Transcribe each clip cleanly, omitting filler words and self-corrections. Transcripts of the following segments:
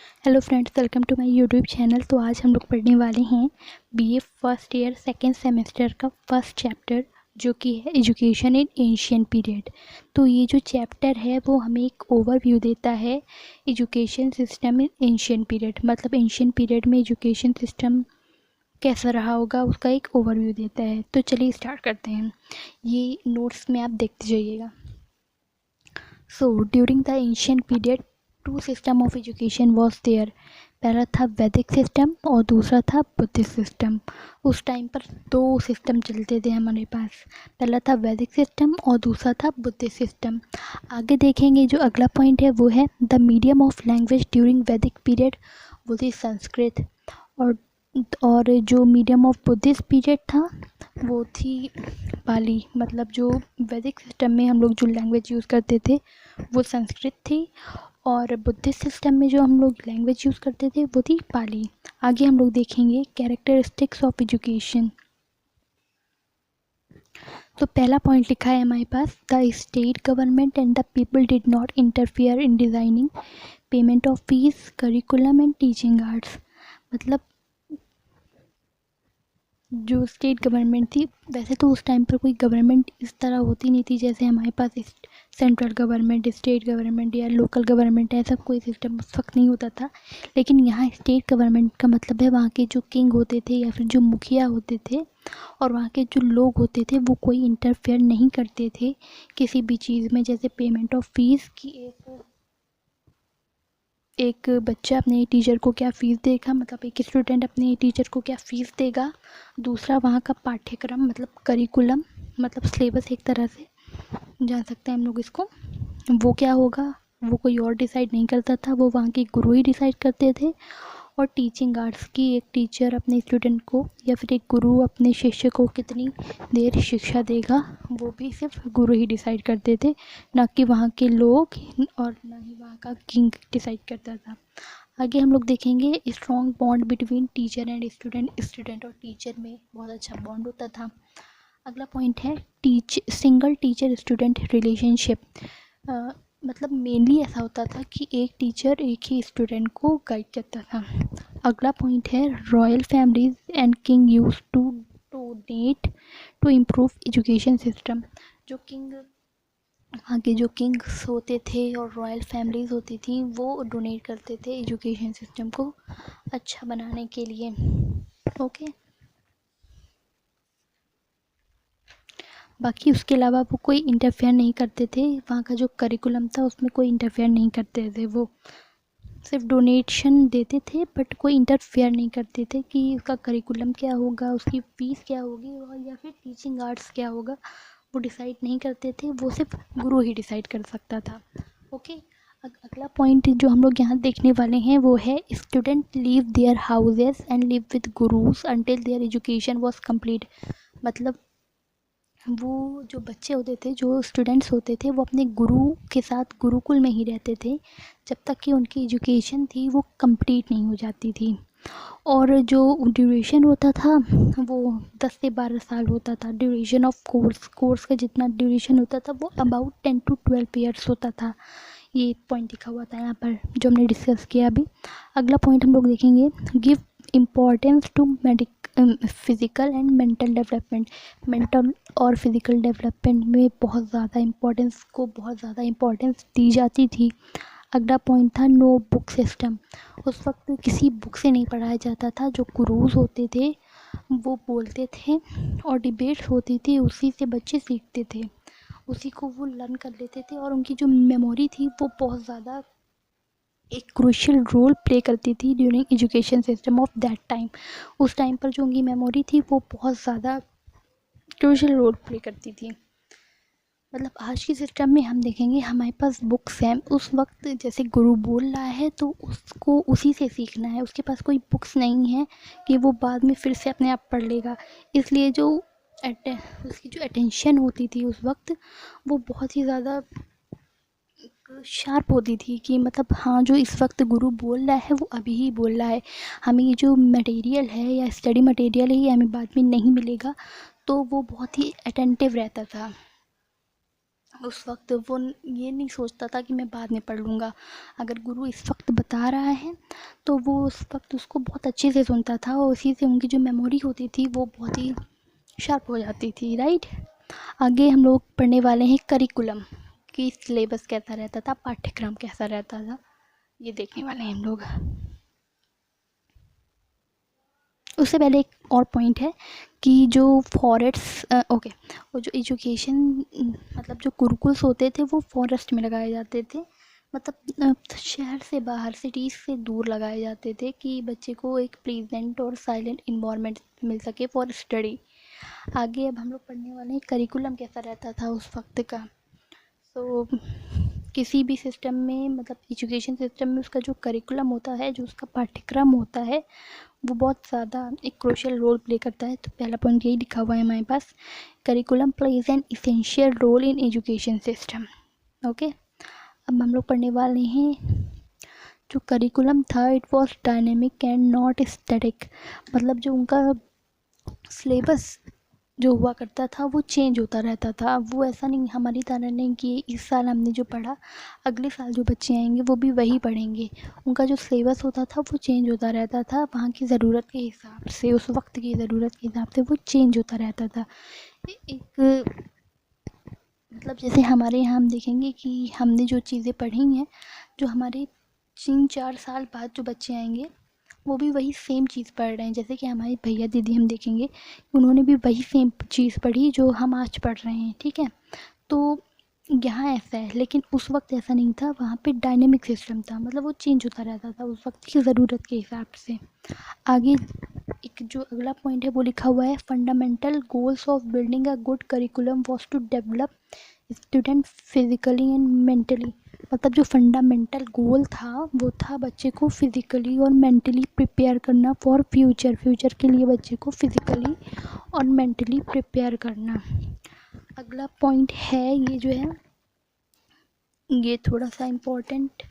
Hello friends, welcome to my YouTube channel. तो आज हम लोग पढ़ने वाले हैं BA first year second semester का फर्स्ट चैप्टर, जो कि है एजुकेशन इन एंशिएंट पीरियड। तो ये जो चैप्टर है वो हमें एक ओवरव्यू देता है education system in ancient period, मतलब एंशिएंट पीरियड में एजुकेशन सिस्टम कैसा रहा होगा उसका एक ओवरव्यू देता है। तो चलिए स्टार्ट करते हैं। ये नोट्स में आप देखते जाइएगा। So during the ancient period two system of education was there. पहला था वैदिक सिस्टम और दूसरा था बुद्धिस्ट सिस्टम। उस टाइम पर दो सिस्टम चलते थे हमारे पास। पहला था वैदिक सिस्टम और दूसरा था बुद्धिस्ट सिस्टम। आगे देखेंगे जो अगला पॉइंट है वो है the medium of language during वैदिक पीरियड वो थी संस्कृत, और जो मीडियम ऑफ बुद्धिस्ट पीरियड था वो थी पाली। मतलब जो वैदिक सिस्टम में हम लोग जो लैंग्वेज यूज़ करते थे वो संस्कृत थी, और बुद्धिस्ट सिस्टम में जो हम लोग लैंग्वेज यूज़ करते थे वो थी पाली। आगे हम लोग देखेंगे कैरेक्टरिस्टिक्स ऑफ एजुकेशन। तो पहला पॉइंट लिखा है हमारे पास, the state government and the people did not interfere in designing payment of fees curriculum and teaching arts. मतलब जो स्टेट गवर्नमेंट थी, वैसे तो उस टाइम पर कोई गवर्नमेंट इस तरह होती नहीं थी जैसे हमारे पास सेंट्रल गवर्नमेंट, स्टेट गवर्नमेंट या लोकल गवर्नमेंट, ऐसा कोई सिस्टम उस वक्त नहीं होता था। लेकिन यहाँ स्टेट गवर्नमेंट का मतलब है वहाँ के जो किंग होते थे या फिर जो मुखिया होते थे और वहाँ के जो लोग होते थे वो कोई इंटरफेयर नहीं करते थे किसी भी चीज़ में। जैसे पेमेंट ऑफ फीस की एक बच्चा अपने टीचर को क्या फ़ीस देगा, मतलब एक स्टूडेंट अपने टीचर को क्या फ़ीस देगा। दूसरा वहाँ का पाठ्यक्रम मतलब करिकुलम, मतलब सिलेबस एक तरह से जान सकते हैं हम लोग इसको, वो क्या होगा वो कोई और डिसाइड नहीं करता था, वो वहाँ के गुरु ही डिसाइड करते थे। और टीचिंग आर्ट्स की एक टीचर अपने स्टूडेंट को या फिर एक गुरु अपने शिष्य को कितनी देर शिक्षा देगा वो भी सिर्फ गुरु ही डिसाइड करते थे, ना कि वहाँ के लोग और ना ही वहाँ का किंग डिसाइड करता था। आगे हम लोग देखेंगे strong bond between teacher and student. Student और टीचर में बहुत अच्छा बॉन्ड होता था। अगला पॉइंट है सिंगल टीचर स्टूडेंट रिलेशनशिप। मतलब मेनली ऐसा होता था कि एक टीचर एक ही स्टूडेंट को गाइड करता था। अगला पॉइंट है royal families and king use to donate to improve education system. जो किंग वहाँ के जो किंग्स होते थे और रॉयल फैमिलीज होती थी वो डोनेट करते थे एजुकेशन सिस्टम को अच्छा बनाने के लिए। ओके, बाकी उसके अलावा वो कोई इंटरफेयर नहीं करते थे, वहाँ का जो करिकुलम था उसमें कोई इंटरफेयर नहीं करते थे, वो सिर्फ डोनेशन देते थे बट कोई इंटरफेयर नहीं करते थे कि उसका करिकुलम क्या होगा, उसकी फ़ीस क्या होगी और या फिर टीचिंग आर्ट्स क्या होगा, वो डिसाइड नहीं करते थे, वो सिर्फ गुरु ही डिसाइड कर सकता था। ओके, अगला पॉइंट जो हम लोग यहाँ देखने वाले हैं वो है student leave their houses and live with gurus until their education was complete. मतलब वो जो बच्चे होते थे, जो स्टूडेंट्स होते थे, वो अपने गुरु के साथ गुरुकुल में ही रहते थे जब तक कि उनकी एजुकेशन थी वो कंप्लीट नहीं हो जाती थी। और जो ड्यूरेशन होता था वो 10 से 12 साल होता था। ड्यूरेशन ऑफ कोर्स का जितना ड्यूरेशन होता था वो अबाउट 10 to 12 ईयर्स होता था। ये पॉइंट लिखा हुआ था यहाँ पर जो हमने डिस्कस किया अभी। अगला पॉइंट हम लोग देखेंगे, give importance to physical and mental development. Mental और फिज़िकल डेवलपमेंट में बहुत ज़्यादा इम्पोर्टेंस दी जाती थी। अगला पॉइंट था नो बुक सिस्टम। उस वक्त किसी बुक से नहीं पढ़ाया जाता था, जो गुरुज होते थे वो बोलते थे और डिबेट्स होती थी, उसी से बच्चे सीखते थे, उसी को वो लर्न कर लेते थे और उनकी जो मेमोरी थी वो बहुत ज़्यादा एक क्रूशियल रोल प्ले करती थी during education system of that time. उस टाइम पर जो उनकी मेमोरी थी वो बहुत ज़्यादा क्रूशियल रोल प्ले करती थी। मतलब आज के सिस्टम में हम देखेंगे हमारे पास बुक्स हैं, उस वक्त जैसे गुरु बोल रहा है तो उसको उसी से सीखना है, उसके पास कोई बुक्स नहीं है कि वो बाद में फिर से अपने आप पढ़ लेगा। इसलिए जो उसकी जो अटेंशन होती थी उस वक्त वो बहुत ही ज़्यादा शार्प होती थी कि मतलब हाँ, जो इस वक्त गुरु बोल रहा है वो अभी ही बोल रहा है, हमें ये जो मटेरियल है या स्टडी मटेरियल है ये हमें बाद में नहीं मिलेगा, तो वो बहुत ही अटेंटिव रहता था। उस वक्त वो ये नहीं सोचता था कि मैं बाद में पढ़ लूँगा। अगर गुरु इस वक्त बता रहा है तो वो उस वक्त उसको बहुत अच्छे से सुनता था और उसी से उनकी जो मेमोरी होती थी वो बहुत ही शार्प हो जाती थी, राइट। आगे हम लोग पढ़ने वाले हैं करिकुलम कि सिलेबस कैसा रहता था, पाठ्यक्रम कैसा रहता था, ये देखने वाले हैं हम लोग। उससे पहले एक और पॉइंट है कि जो फॉरेस्ट ओके, वो जो एजुकेशन मतलब जो गुरुकुल्स होते थे वो फॉरेस्ट में लगाए जाते थे, मतलब शहर से बाहर, सिटीज़ से दूर लगाए जाते थे कि बच्चे को एक प्लीजेंट और साइलेंट इन्वायरमेंट मिल सके फॉर स्टडी। आगे अब हम लोग पढ़ने वाले हैं करिकुलम कैसा रहता था उस वक्त का। सो किसी भी सिस्टम में, मतलब एजुकेशन सिस्टम में, उसका जो करिकुलम होता है, जो उसका पाठ्यक्रम होता है, वो बहुत ज़्यादा एक क्रूशियल रोल प्ले करता है। तो पहला पॉइंट यही लिखा हुआ है हमारे पास, curriculum plays an essential role in education system. Okay, अब हम लोग पढ़ने वाले हैं जो करिकुलम था, it was dynamic and not static. मतलब जो उनका सिलेबस जो हुआ करता था वो चेंज होता रहता था। वो ऐसा नहीं, हमारी तरह नहीं कि इस साल हमने जो पढ़ा अगले साल जो बच्चे आएंगे वो भी वही पढ़ेंगे। उनका जो सिलेबस होता था वो चेंज होता रहता था, वहाँ की ज़रूरत के हिसाब से, उस वक्त की ज़रूरत के हिसाब से वो चेंज होता रहता था। एक मतलब जैसे हमारे यहाँ हम देखेंगे कि हमने जो चीज़ें पढ़ी हैं, जो हमारे 3-4 साल बाद जो बच्चे आएंगे वो भी वही सेम चीज़ पढ़ रहे हैं। जैसे कि हमारे भैया दीदी हम देखेंगे उन्होंने भी वही सेम चीज़ पढ़ी जो हम आज पढ़ रहे हैं, ठीक है। तो यहाँ ऐसा है, लेकिन उस वक्त ऐसा नहीं था, वहाँ पे डायनेमिक सिस्टम था, मतलब वो चेंज होता रहता था उस वक्त की ज़रूरत के हिसाब से। आगे एक जो अगला पॉइंट है वो लिखा हुआ है, fundamental goals of building a good curriculum was to develop student physically and mentally. मतलब जो फंडामेंटल गोल था वो था बच्चे को फिज़िकली और मेंटली प्रिपेयर करना फॉर फ्यूचर। फ्यूचर के लिए बच्चे को फिज़िकली और मेंटली प्रिपेयर करना। अगला पॉइंट है ये जो है, ये थोड़ा सा इम्पोर्टेंट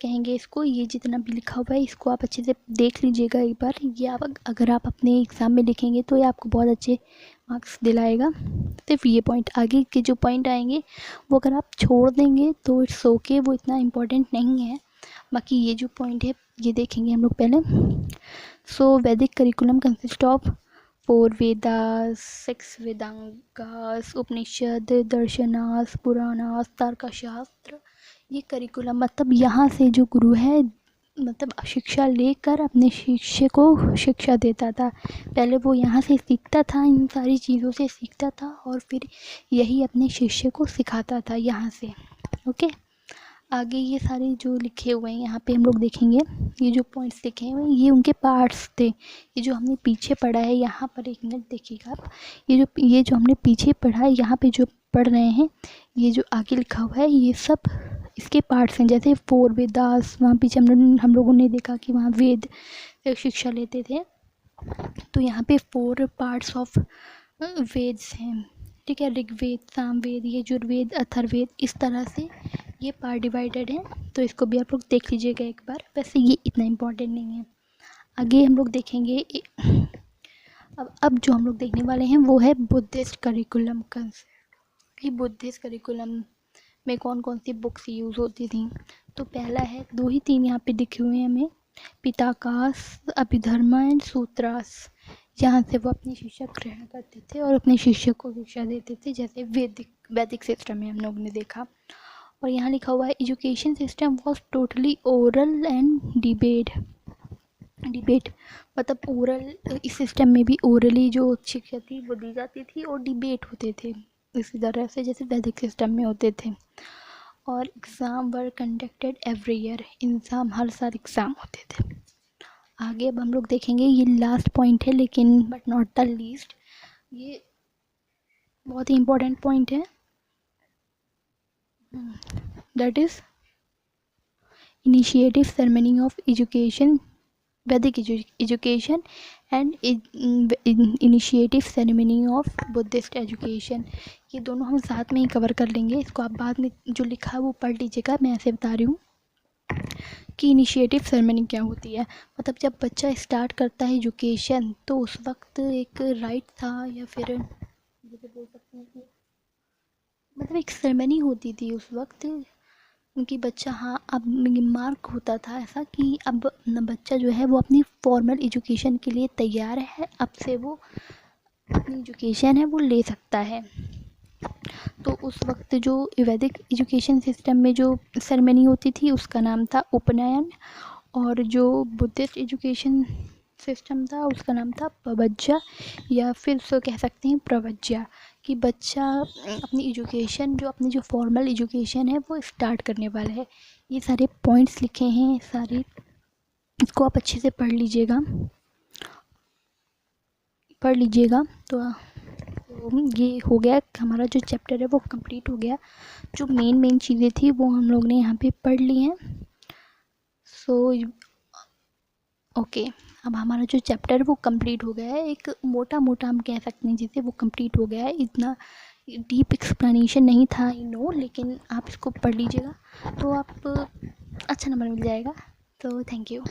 कहेंगे इसको, ये जितना भी लिखा हुआ है इसको आप अच्छे से देख लीजिएगा एक बार। ये आप अगर आप अपने एग्ज़ाम में लिखेंगे तो ये आपको बहुत अच्छे मार्क्स दिलाएगा। सिर्फ ये पॉइंट, आगे के जो पॉइंट आएंगे वो अगर आप छोड़ देंगे तो इट्स ओके, वो इतना इम्पोर्टेंट नहीं है। बाकी ये जो पॉइंट है ये देखेंगे हम लोग पहले। सो वैदिक करिकुलम कंसिस्ट ऑफ 4 वेदास, 6 वेदांगास, उपनिषद, दर्शनास, पुराणास, तर्कशास्त्र। ये करिकुलम मतलब यहाँ से जो गुरु है मतलब शिक्षा लेकर अपने शिष्य को शिक्षा देता था। पहले वो यहाँ से सीखता था, इन सारी चीज़ों से सीखता था और फिर यही अपने शिष्य को सिखाता था यहाँ से। ओके, आगे ये सारे जो लिखे हुए हैं यहाँ पे हम लोग देखेंगे, ये जो पॉइंट्स लिखे हुए हैं ये उनके पार्ट्स थे। ये जो हमने पीछे पढ़ा है, यहाँ पर एक मिनट देखिएगा आप, ये जो हमने पीछे पढ़ा है यहाँ पे जो पढ़ रहे हैं, ये जो आगे लिखा हुआ है ये सब इसके पार्ट्स हैं। जैसे 4 वेदास, वहाँ पीछे हम लोगों ने देखा कि वहाँ वेद से शिक्षा लेते थे, तो यहाँ पे 4 पार्ट्स ऑफ वेद्स हैं, ठीक है। ऋग्वेद, सामवेद, यजुर्वेद, अथर्ववेद, इस तरह से ये पार्ट डिवाइडेड है। तो इसको भी आप लोग देख लीजिएगा एक बार, वैसे ये इतना इम्पोर्टेंट नहीं है। आगे हम लोग देखेंगे अब जो हम लोग देखने वाले हैं वो है बुद्धिस्ट करिकुलम कंसेप्ट। कि बुद्धिस्ट करिकुलम में कौन कौन सी बुक्स यूज़ होती थी। तो पहला है, 2 ही 3 यहाँ पे दिखे हुए हैं हमें, पिताकास, अभिधर्मा एंड सूत्रास। यहाँ से वो अपने शिक्षा ग्रहण करते थे और अपने शिष्य को शिक्षा देते थे, जैसे वैदिक सिस्टम में हम लोग ने देखा। और यहाँ लिखा हुआ है, education system was totally oral and debate. मतलब ओरल, इस सिस्टम में भी ओरली जो शिक्षा थी वो दी जाती थी और डिबेट होते थे इसी तरह से जैसे वैदिक सिस्टम में होते थे। और एग्ज़ाम वर कंडक्टेड एवरी ईयर, एग्ज़ाम हर साल एग्ज़ाम होते थे। आगे अब हम लोग देखेंगे, ये लास्ट पॉइंट है लेकिन बट नॉट द लीस्ट, ये बहुत ही इम्पोर्टेंट पॉइंट है, that is initiative ceremony of education, Vedic education and initiative ceremony of Buddhist education. ये दोनों हम साथ में ही कवर कर लेंगे, इसको आप बाद में जो लिखा है वो पढ़ लीजिएगा। मैं ऐसे बता रही हूँ कि इनिशिएटिव सेरेमनी क्या होती है। मतलब जब बच्चा स्टार्ट करता है एजुकेशन तो उस वक्त एक राइट था, या फिर जैसे बोल सकते हैं कि मतलब एक सेरेमनी होती थी उस वक्त, कि बच्चा, हाँ अब मार्क होता था ऐसा कि अब बच्चा जो है वो अपनी फॉर्मल एजुकेशन के लिए तैयार है, अब से वो अपनी एजुकेशन है वो ले सकता है। तो उस वक्त जो वैदिक एजुकेशन सिस्टम में जो सेरेमनी होती थी उसका नाम था उपनयन, और जो बुद्धिस्ट एजुकेशन सिस्टम था उसका नाम था पवज्जा, या फिर उसको कह सकते हैं प्रवज्जा, कि बच्चा अपनी एजुकेशन जो अपनी जो फॉर्मल एजुकेशन है वो स्टार्ट करने वाला है। ये सारे पॉइंट्स लिखे हैं सारे, इसको आप अच्छे से पढ़ लीजिएगा तो ये हो गया हमारा जो चैप्टर है वो कंप्लीट हो गया। जो मेन चीज़ें थी वो हम लोग ने यहाँ पे पढ़ ली हैं। सो ओके, अब हमारा जो चैप्टर है वो कंप्लीट हो गया है, एक मोटा मोटा हम कह सकते हैं जिसे वो कंप्लीट हो गया है। इतना डीप एक्सप्लेनेशन नहीं था आई नो, लेकिन आप इसको पढ़ लीजिएगा तो आप अच्छा नंबर मिल जाएगा। तो थैंक यू।